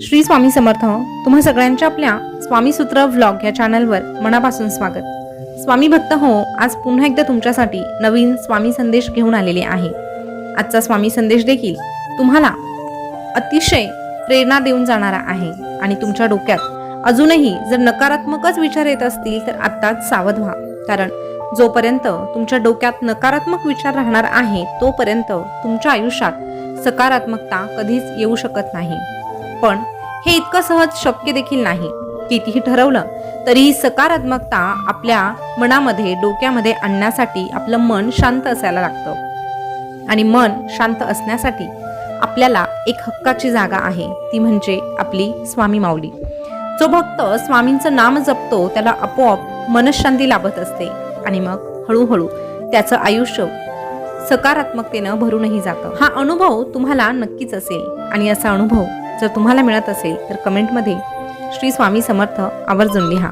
श्री स्वामी समर्थ. तुम्हा सगळ्यांच्या आपल्या स्वामी सूत्र व्लॉग या चॅनलवर मनापासून स्वागत. स्वामी भक्त हो, आज पुन्हा एकदा तुमच्यासाठी नवीन स्वामी संदेश घेऊन आलेले आहे. आजचा स्वामी संदेश देखील तुम्हाला अतिशय प्रेरणा देऊन जाणारा आहे आणि तुमच्या डोक्यात अजूनही जर नकारात्मकच विचार येत असतील तर आत्ताच सावध व्हा. कारण जोपर्यंत तुमच्या डोक्यात नकारात्मक विचार राहणार आहे तोपर्यंत तुमच्या आयुष्यात सकारात्मकता कधीच येऊ शकत नाही. पण हे इतकं सहज शक्य देखील नाही. कितीही ठरवलं तरी सकारात्मकता आपल्या मनामध्ये डोक्यामध्ये आणण्यासाठी आपलं मन शांत असायला लागतं आणि मन शांत असण्यासाठी आपल्याला एक हक्काची जागा आहे, ती म्हणजे आपली स्वामी माऊली. जो भक्त स्वामींचं नाम जपतो त्याला आपोआप मनशांती लाभत असते आणि मग हळूहळू त्याचं आयुष्य सकारात्मकतेनं भरूनही जातं. हा अनुभव तुम्हाला नक्कीच असेल आणि असा अनुभव जर तुम्हाला मिळत असेल तर कमेंटमध्ये श्री स्वामी समर्थ आवर्जून लिहा.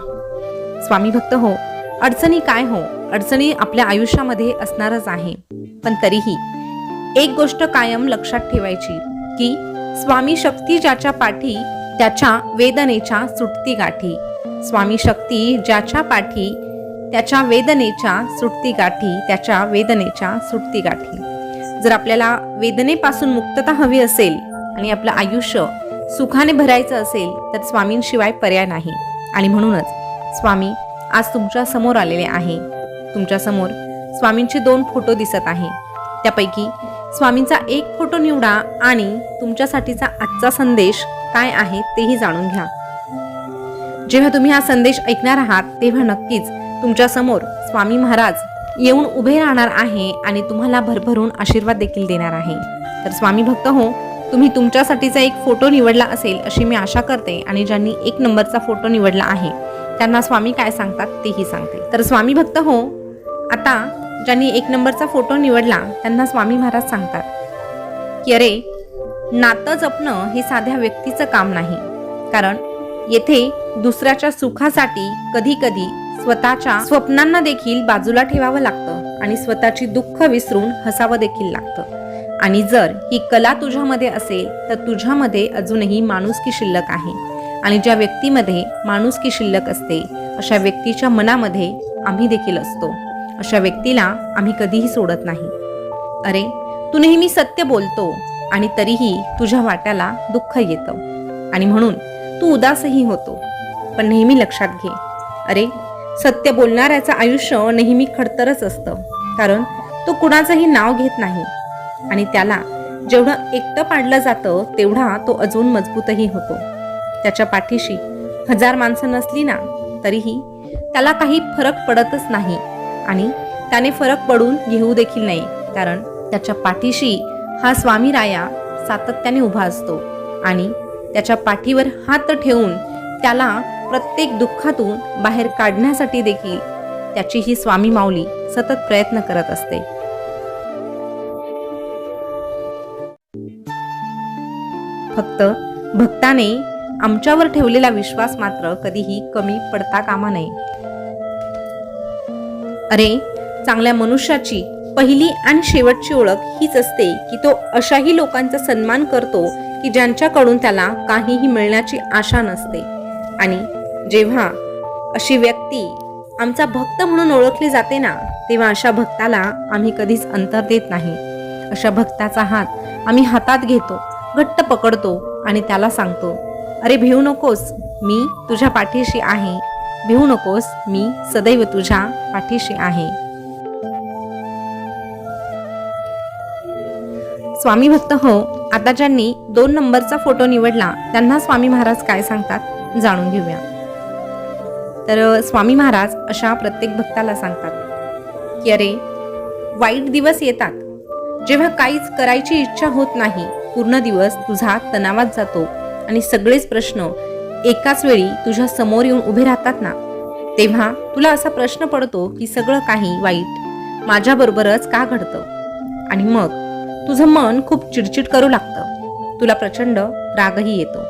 स्वामी भक्त हो, अडचणी काय हो, अडचणी आपल्या आयुष्यामध्ये असणारच आहे. पण तरीही एक गोष्ट कायम लक्षात ठेवायची की स्वामी शक्ती ज्याच्या पाठी त्याच्या वेदनेच्या सुटती गाठी. स्वामी शक्ती ज्याच्या पाठी त्याच्या वेदनेच्या सुटती गाठी, त्याच्या वेदनेच्या सुटती गाठी. जर आपल्याला वेदनेपासून मुक्तता हवी असेल आणि आपलं आयुष्य सुखाने भरायचं असेल तर स्वामींशिवाय पर्याय नाही. आणि म्हणूनच स्वामी आज तुमच्या समोर आलेले आहे. तुमच्या समोर स्वामींचे 2 फोटो दिसत आहे. त्यापैकी स्वामींचा एक फोटो निवडा आणि तुमच्यासाठीचा आजचा संदेश काय आहे तेही जाणून घ्या. जेव्हा तुम्ही हा संदेश ऐकणार आहात तेव्हा नक्कीच तुमच्या समोर स्वामी महाराज येऊन उभे राहणार आहे आणि तुम्हाला भरभरून आशीर्वाद देखील देणार आहे. तर स्वामी भक्त हो, तुम्ही तुमच्यासाठीचा एक फोटो निवडला असेल अशी मी आशा करते आणि ज्यांनी 1 नंबरचा फोटो निवडला आहे त्यांना स्वामी काय सांगतात तेही सांगते. तर स्वामी भक्त हो, आता ज्यांनी 1 नंबरचा फोटो निवडला त्यांना स्वामी महाराज सांगतात की अरे, नातं जपणं हे साध्या व्यक्तीचं काम नाही. कारण येथे दुसऱ्याच्या सुखासाठी कधी कधी स्वतःच्या स्वप्नांना देखील बाजूला ठेवावं लागतं आणि स्वतःची दुःख विसरून हसावं देखील लागतं. आणि जर ही कला तुझ्यामध्ये असेल तर तुझ्यामध्ये अजूनही माणुसकी शिल्लक आहे. आणि ज्या व्यक्तीमध्ये माणुसकी शिल्लक असते अशा व्यक्तीच्या मनामध्ये आम्ही देखील असतो. अशा व्यक्तीला आम्ही कधीही सोडत नाही. अरे, तू नेहमी सत्य बोलतो आणि तरीही तुझ्या वाट्याला दुःख येतं आणि म्हणून तू उदासही होतो. पण नेहमी लक्षात घे, अरे, सत्य बोलणाऱ्याचं आयुष्य नेहमी खडतरच असतं. कारण तो कुणाचंही नाव घेत नाही आणि त्याला जेवढं एकटं पाडलं जातं तेवढा तो अजून मजबूतही होतो. त्याच्या पाठीशी 1000 माणसं नसली ना तरीही त्याला काही फरक पडतच नाही आणि त्याने फरक पडून घेऊ देखील नाही. कारण त्याच्या पाठीशी हा स्वामी राया सातत्याने उभा असतो आणि त्याच्या पाठीवर हात ठेवून त्याला प्रत्येक दुःखातून बाहेर काढण्यासाठी देखील त्याची ही स्वामी माऊली सतत प्रयत्न करत असते. फक्त भक्ताने आमच्यावर ठेवलेला विश्वास मात्र कधीही कमी पडता कामा नये. अरे, चांगल्या मनुष्याची पहिली आणि शेवटची ओळख हीच असते की तो अशाही लोकांचा सन्मान करतो की ज्यांच्याकडून त्याला काहीही मिळण्याची आशा नसते. आणि जेव्हा अशी व्यक्ती आमचा भक्त म्हणून ओळखली जाते ना तेव्हा अशा भक्ताला आम्ही कधीच अंतर देत नाही. अशा भक्ताचा हात आम्ही हातात घेतो, घट्ट पकडतो आणि त्याला सांगतो, अरे भिवू नकोस, मी तुझ्या पाठीशी आहे. भिवू नकोस, मी सदैव तुझ्या पाठीशी आहे. स्वामी भक्त हो, आता ज्यांनी 2 नंबरचा फोटो निवडला त्यांना स्वामी महाराज काय सांगतात जाणून घेऊया. तर स्वामी महाराज अशा प्रत्येक भक्ताला सांगतात की अरे, वाईट दिवस येतात जेव्हा काहीच करायची इच्छा होत नाही. पूर्ण दिवस तुझा तणावात जातो आणि सगळेच प्रश्न एकाच वेळी तुझ्या समोर येऊन उभे राहतात ना, तेव्हा तुला असा प्रश्न पडतो की सगळं काही वाईट माझ्याबरोबरच का घडतं. आणि मग तुझं मन खूप चिडचिड करू लागतं. तुला प्रचंड रागही येतो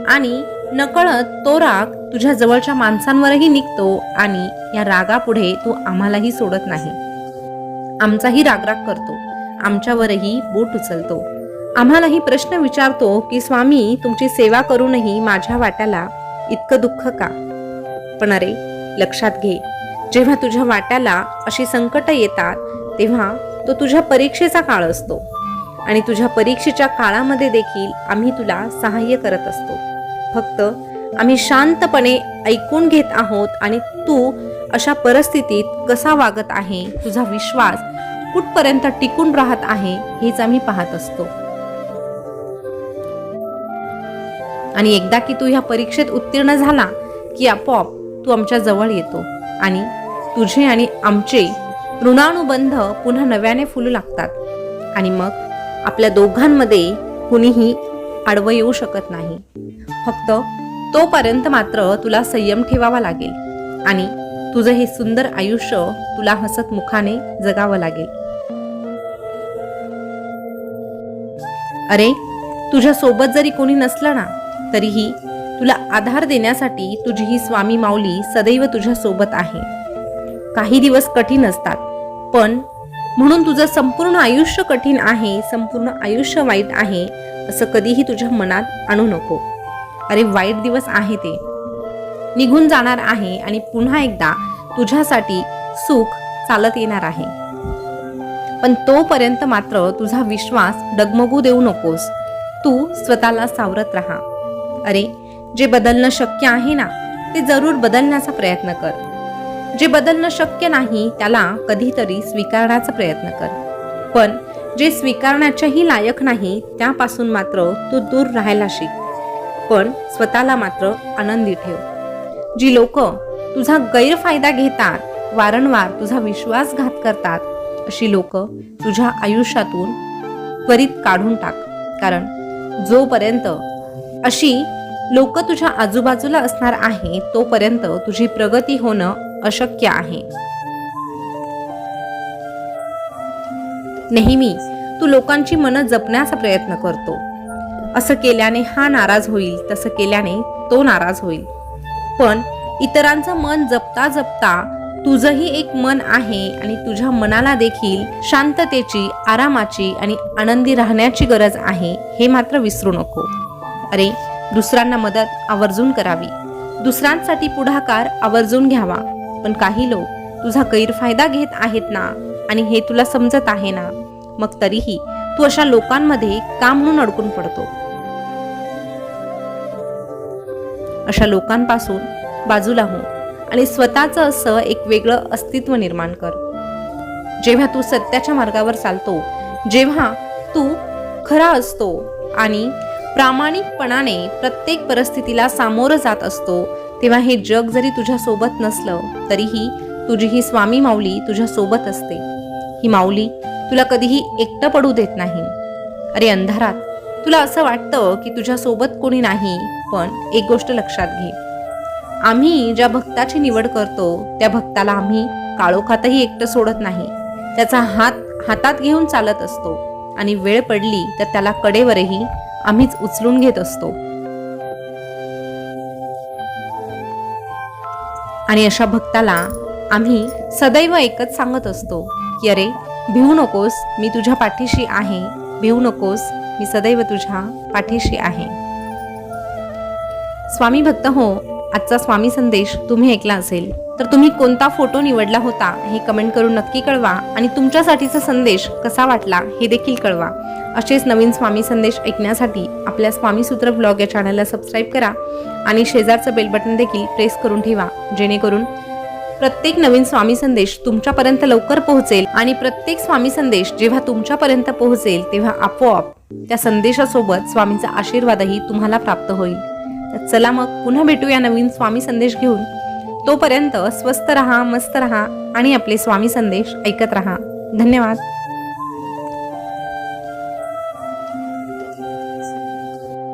आणि नकळत तो राग तुझ्या जवळच्या माणसांवरही निघतो आणि या रागापुढे तू आम्हालाही सोडत नाही. आमचाही रागराग करतो, आमच्यावरही बोट उचलतो, आम्हालाही प्रश्न विचारतो की स्वामी, तुमची सेवा करूनही माझ्या वाट्याला इतकं दुःख का? पण अरे, लक्षात घे, जेव्हा तुझ्या वाट्याला अशी संकट येतात तेव्हा तो तुझ्या परीक्षेचा काळ असतो आणि तुझ्या परीक्षेच्या काळामध्ये देखील आम्ही तुला सहाय्य करत असतो. फक्त आम्ही शांतपणे ऐकून घेत आहोत आणि तू अशा परिस्थितीत कसा वागत आहे, तुझा विश्वास कुठपर्यंत टिकून राहत आहे हेच आम्ही पाहत असतो. आणि एकदा की तू ह्या परीक्षेत उत्तीर्ण झाला की आपोआप तू आमच्या जवळ येतो आणि तुझे आणि आमचे ऋणानुबंध पुन्हा नव्याने फुलू लागतात आणि मग आपल्या दोघांमध्ये कुणीही आडवं येऊ शकत नाही. फक्त तोपर्यंत मात्र तुला संयम ठेवावा लागेल आणि तुझं हे सुंदर आयुष्य तुला हसत मुखाने जगावं लागेल. अरे, तुझ्या सोबत जरी कोणी नसलं ना तरीही तुला आधार देण्यासाठी तुझी ही स्वामी माऊली सदैव तुझ्या सोबत आहे. काही दिवस कठीण असतात, पण म्हणून तुझं संपूर्ण आयुष्य कठीण आहे, संपूर्ण आयुष्य वाईट आहे असं कधीही तुझ्या मनात आणू नको. अरे, वाईट दिवस आहे ते निघून जाणार आहे आणि पुन्हा एकदा तुझ्यासाठी सुख चालत येणार आहे. पण तोपर्यंत मात्र तुझा विश्वास डगमगू देऊ नकोस. तू स्वतःला सावरत राहा. अरे, जे बदलणं शक्य आहे ना ते जरूर बदलण्याचा प्रयत्न कर. जे बदलणं शक्य नाही त्याला कधीतरी स्वीकारण्याचा प्रयत्न कर. पण जे स्वीकारण्याच्याही लायक नाही त्यापासून मात्र तू दूर राहायला शिक. पण स्वतःला मात्र आनंदी ठेव. जी लोक तुझा गैरफायदा घेतात, वारंवार तुझा विश्वासघात करतात, अशी लोक तुझ्या आयुष्यातून त्वरित काढून टाक. कारण जोपर्यंत अशी लोक तुझ्या आजूबाजूला असणार आहे तोपर्यंत तुझी प्रगती होणं अशक्य आहे. नेहमी तू लोकांची मनं जपण्याचा प्रयत्न करतो. असं केल्याने हा नाराज होईल, तसं केल्याने तो नाराज होईल. पण इतरांचं मन जपता जपता तुझंही एक मन आहे आणि तुझ्या मनाला देखील शांततेची, आरामाची आणि आनंदी राहण्याची गरज आहे, हे मात्र विसरू नको. अरे, दुसऱ्यांना मदत आवर्जून करावी, दुसऱ्यांसाठी पुढाकार आवर्जून घ्यावा. पण काही लोक तुझा गैरफायदा घेत आहेत ना आणि हे तुला समजत आहे ना, मग तरीही तू अशा लोकांमध्ये का म्हणून अडकून पडतो? अशा लोकांपासून बाजूला हो आणि स्वतःचं असं एक वेगळं अस्तित्व निर्माण कर. जेव्हा तू सत्याच्या मार्गावर चालतो, जेव्हा तू खरा असतो आणि प्रामाणिकपणाने प्रत्येक परिस्थितीला सामोरं जात असतो, तेव्हा हे जग जरी तुझ्या सोबत नसलं तरीही तुझी ही स्वामी माऊली तुझ्या सोबत असते. ही माऊली तुला कधीही एकटं पडू देत नाही. अरे, अंधारात तुला असं वाटतं की तुझ्या सोबत कोणी नाही, पण एक गोष्ट लक्षात घे, आम्ही ज्या भक्ताची निवड करतो त्या भक्ताला आम्ही काळोखातही एकटं सोडत नाही. त्याचा हात हातात घेऊन चालत असतो आणि वेळ पडली तर त्याला कडेवरही आम्हीच उचलून घेत असतो. आणि अशा भक्ताला आम्ही सदैव एकच सांगत असतो की अरे, भिवू नकोस, मी तुझ्या पाठीशी आहे. भिवू नकोस, मी सदैव तुझ्या पाठीशी आहे. स्वामी भक्त हो, आजचा स्वामी संदेश तुम्ही ऐकला असेल तर तुम्ही कोणता फोटो निवडला होता हे कमेंट करून नक्की कळवा आणि तुमच्यासाठीचा संदेश कसा वाटला हे देखील कळवा. असेच नवीन स्वामी संदेश ऐकण्यासाठी आपल्या स्वामी सूत्र ब्लॉग या चॅनलला सबस्क्राईब करा आणि शेजारचं बेल बटन देखील प्रेस करून ठेवा, जेणेकरून प्रत्येक नवीन स्वामी संदेश तुमच्यापर्यंत लवकर पोहोचेल. आणि प्रत्येक स्वामी संदेश जेव्हा तुमच्यापर्यंत पोहोचेल तेव्हा आपोआप त्या संदेशासोबत स्वामींचा आशीर्वादही तुम्हाला प्राप्त होईल. तर चला मग पुन्हा भेटूया नवीन स्वामी संदेश घेऊन. तोपर्यंत स्वस्थ रहा, मस्त रहा आणि आपले स्वामी संदेश ऐकत रहा. धन्यवाद.